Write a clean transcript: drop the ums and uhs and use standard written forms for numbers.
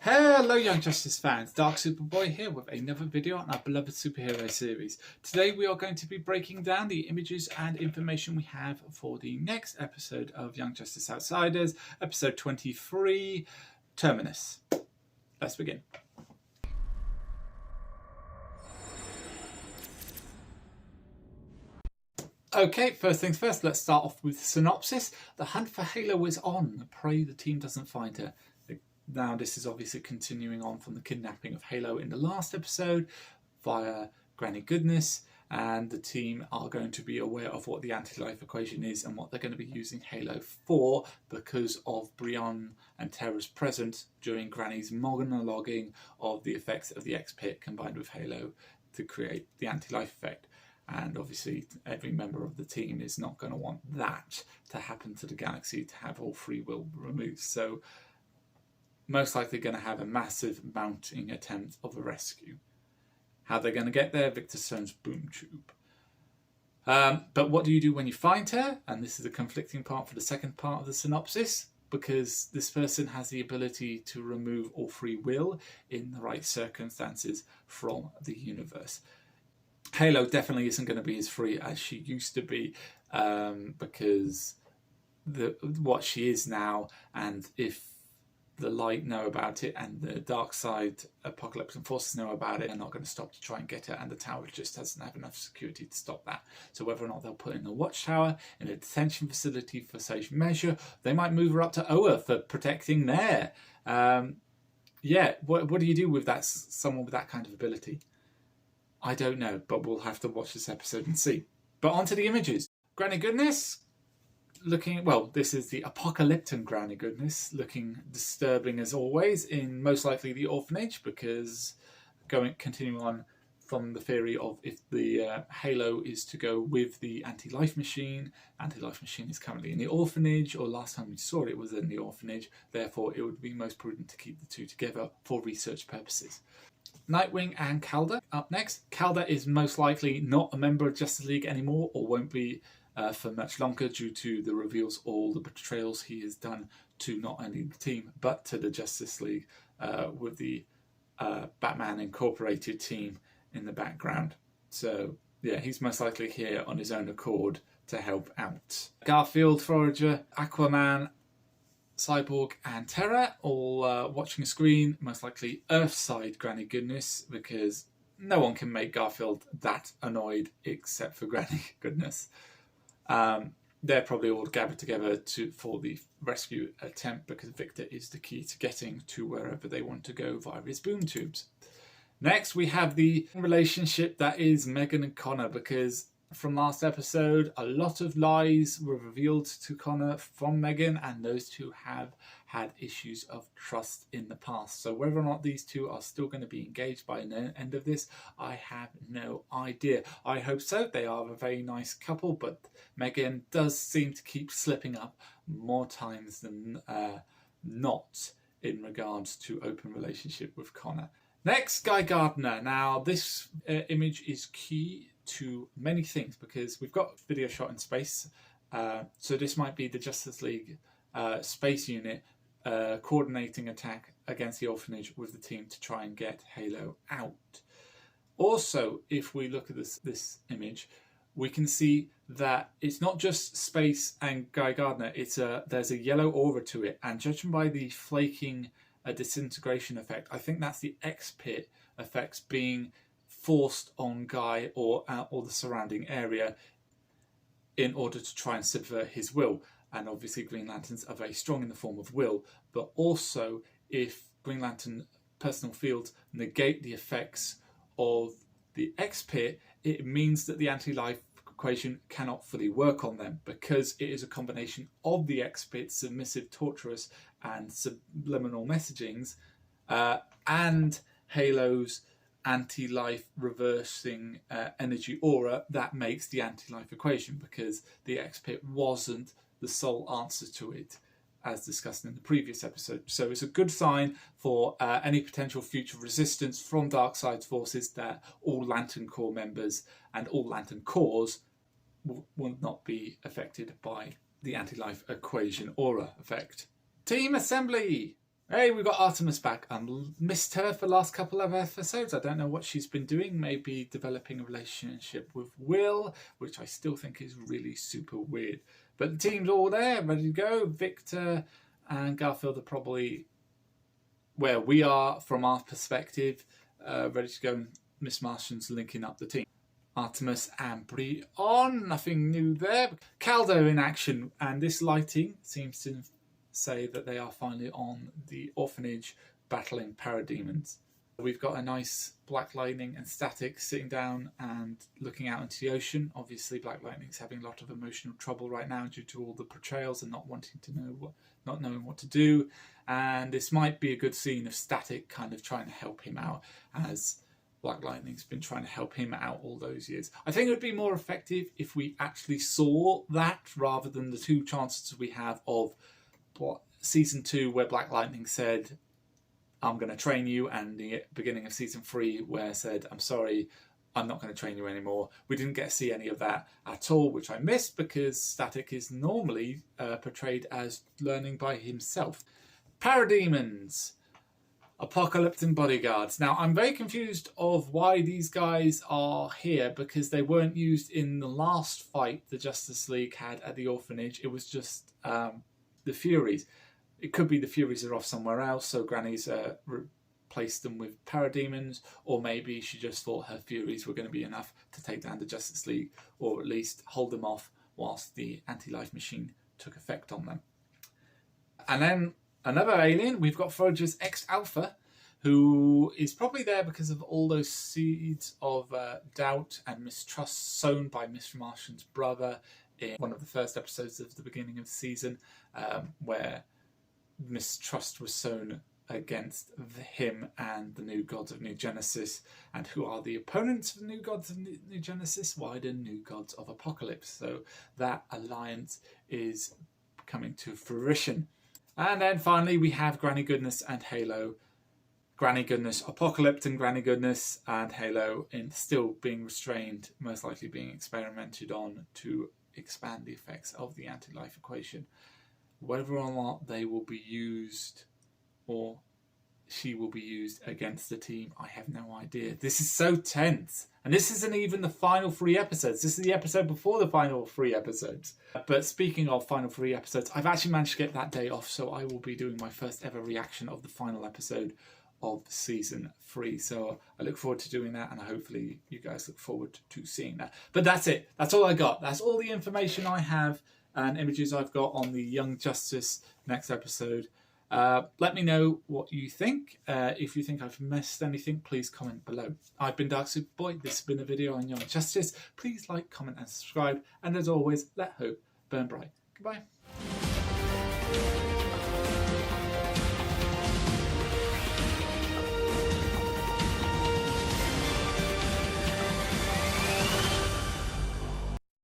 Hello Young Justice fans, Dark Superboy here with another video on our beloved superhero series. Today we are going to be breaking down the images and information we have for the next episode of Young Justice Outsiders, episode 23, Terminus. Let's begin. Okay, first things first, let's start off with synopsis. The hunt for Halo is on. Pray the team doesn't find her. Now, this is obviously continuing on from the kidnapping of Halo in the last episode via Granny Goodness, and the team are going to be aware of what the anti-life equation is and what they're going to be using Halo for because of Brion and Terra's presence during Granny's monologuing of the effects of the X-Pit combined with Halo to create the anti-life effect. And obviously every member of the team is not going to want that to happen to the galaxy, to have all free will removed. So most likely going to have a massive mounting attempt of a rescue. How they're going to get there, Victor Stone's boom tube. But what do you do when you find her? And this is a conflicting part for the second part of the synopsis, because this person has the ability to remove all free will in the right circumstances from the universe. Halo definitely isn't going to be as free as she used to be, because what she is now, and if the light know about it and the dark side Apocalypse and forces know about it, they're not going to stop to try and get her, and the tower just doesn't have enough security to stop that. So whether or not they'll put in a watchtower in a detention facility for safe measure, they might move her up to Oa for protecting there. Yeah, what do you do with that, someone with that kind of ability? I don't know, but we'll have to watch this episode and see. But on to the images. Granny Goodness looking, well, this is the apocalyptic Granny Goodness, looking disturbing as always in most likely the orphanage, because continuing on from the theory of if the Halo is to go with the anti-life machine is currently in the orphanage, or last time we saw it was in the orphanage, therefore it would be most prudent to keep the two together for research purposes. Nightwing and Kaldur up next. Kaldur is most likely not a member of Justice League anymore, or won't be for much longer, due to the reveals, all the betrayals he has done to not only the team but to the Justice League, with the Batman Incorporated team in the background. So yeah, he's most likely here on his own accord to help out. Garfield, Forager, Aquaman, Cyborg and Terra all watching a screen, most likely Earthside Granny Goodness, because no one can make Garfield that annoyed except for Granny Goodness. They're probably all gathered together for the rescue attempt, because Victor is the key to getting to wherever they want to go via his boom tubes. Next, we have the relationship that is Megan and Connor, because from last episode, a lot of lies were revealed to Connor from Megan, and those two have had issues of trust in the past. So whether or not these two are still going to be engaged by the end of this, I have no idea. I hope so. They are a very nice couple, but Megan does seem to keep slipping up more times than not in regards to open relationship with Connor. Next, Guy Gardner. Now, this image is key to many things, because we've got video shot in space, so this might be the Justice League space unit coordinating attack against the orphanage with the team to try and get Halo out. Also, if we look at this image, we can see that it's not just space and Guy Gardner, there's a yellow aura to it, and judging by the flaking disintegration effect, I think that's the X-Pit effects being forced on Guy or the surrounding area in order to try and subvert his will. And obviously Green Lanterns are very strong in the form of will, but also if Green Lantern personal fields negate the effects of the X-Pit, it means that the anti-life equation cannot fully work on them, because it is a combination of the X-Pit, submissive, torturous and subliminal messagings, and Halo's anti-life reversing energy aura that makes the anti-life equation, because the X-Pit wasn't the sole answer to it, as discussed in the previous episode. So it's a good sign for any potential future resistance from Darkseid's forces, that all Lantern Corps members and all Lantern Corps will not be affected by the anti-life equation aura effect. Team assembly! Hey, we've got Artemis back. I missed her for the last couple of episodes. I don't know what she's been doing. Maybe developing a relationship with Will, which I still think is really super weird. But the team's all there, ready to go. Victor and Garfield are probably where we are from our perspective, ready to go. Miss Martian's linking up the team. Artemis and Brion, nothing new there. Caldo in action, and this lighting seems to say that they are finally on the orphanage battling parademons. We've got a nice Black Lightning and Static sitting down and looking out into the ocean. Obviously, Black Lightning's having a lot of emotional trouble right now due to all the portrayals and not wanting to know not knowing what to do. And this might be a good scene of Static kind of trying to help him out, as Black Lightning's been trying to help him out all those years. I think it would be more effective if we actually saw that rather than the two chances we have of season 2 where Black Lightning said, I'm going to train you, and the beginning of season 3 where said, I'm sorry, I'm not going to train you anymore. We didn't get to see any of that at all, which I missed because Static is normally portrayed as learning by himself. Parademons, Apocalypse bodyguards. Now, I'm very confused of why these guys are here, because they weren't used in the last fight the Justice League had at the orphanage. It was just the Furies. It could be the Furies are off somewhere else, so Granny's replaced them with parademons, or maybe she just thought her Furies were going to be enough to take down the Justice League, or at least hold them off whilst the anti-life machine took effect on them. And then another alien, we've got Forager's X-Alpha, who is probably there because of all those seeds of doubt and mistrust sown by Miss Martian's brother in one of the first episodes of the beginning of the season, where mistrust was sown against him and the New Gods of New Genesis. And who are the opponents of the New Gods of New Genesis? Why the New Gods of Apocalypse? So that alliance is coming to fruition. And then finally we have Granny Goodness and Halo. Granny Goodness, Apocalypse, and Granny Goodness and Halo in still being restrained, most likely being experimented on to expand the effects of the anti-life equation. Whether or not they will be used, or she will be used against the team, I have no idea. This is so tense. And this isn't even the final 3 episodes. This is the episode before the final 3 episodes. But speaking of final 3 episodes, I've actually managed to get that day off, so I will be doing my first ever reaction of the final episode of season 3. So I look forward to doing that, and hopefully you guys look forward to seeing that. But that's it. That's all I got. That's all the information I have and images I've got on the Young Justice next episode. Let me know what you think. If you think I've missed anything, please comment below. I've been Dark Superboy. This has been a video on Young Justice. Please like, comment and subscribe. And as always, let hope burn bright. Goodbye.